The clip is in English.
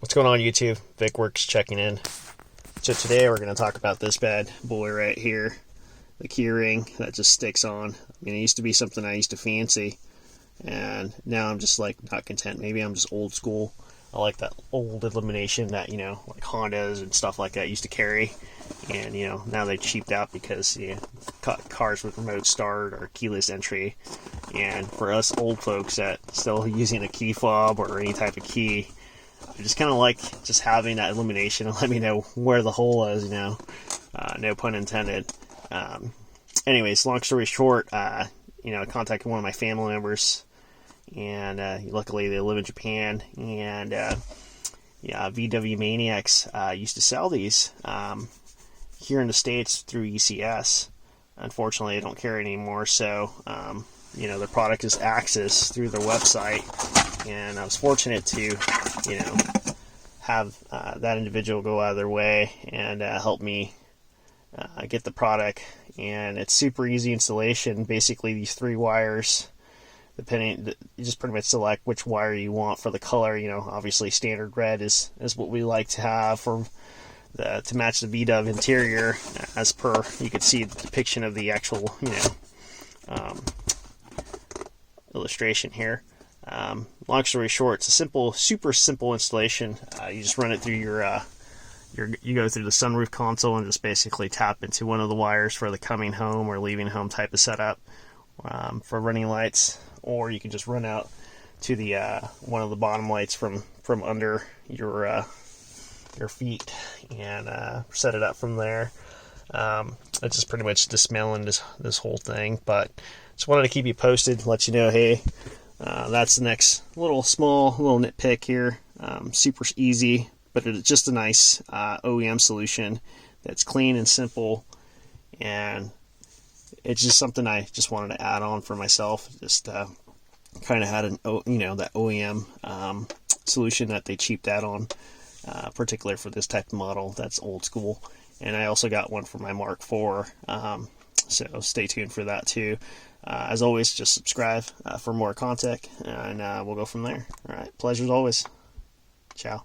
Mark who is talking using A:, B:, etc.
A: What's going on, YouTube? Vik-Werks checking in. So today we're going to talk about this bad boy right here, the key ring that just sticks on. I mean, it used to be something I used to fancy, and now I'm just like not content. Maybe I'm just old school. I like that old Illumination that, like Hondas and stuff like that used to carry, and now they cheaped out because cars with remote start or keyless entry. And for us old folks that still using a key fob or any type of key, I just kind of like just having that illumination and let me know where the hole is, no pun intended. Anyways, long story short, I contacted one of my family members, and luckily they live in Japan, and VW Maniacs used to sell these here in the States through ECS. Unfortunately, they don't carry anymore, so their product is Axis through their website, and I was fortunate to have that individual go out of their way and help me get the product. And it's super easy installation. Basically, these 3 wires, you just pretty much select which wire you want for the color. Obviously standard red is what we like to have to match the VW interior, as per you could see the depiction of the actual illustration here. Long story short, it's a super simple installation. You just run it through you go through the sunroof console and just basically tap into one of the wires for the coming home or leaving home type of setup for running lights, or you can just run out to the one of the bottom lights from under your feet and set it up from there. It's just pretty much dismantling this whole thing, but just wanted to keep you posted, let you know, hey, that's the next little nitpick here. Super easy, but it's just a nice OEM solution that's clean and simple, and it's just something I just wanted to add on for myself. Just kind of had that OEM solution that they cheaped out on, particularly for this type of model that's old school. And I also got one for my Mark IV, so stay tuned for that too. As always, just subscribe for more content, and we'll go from there. All right, pleasure as always. Ciao.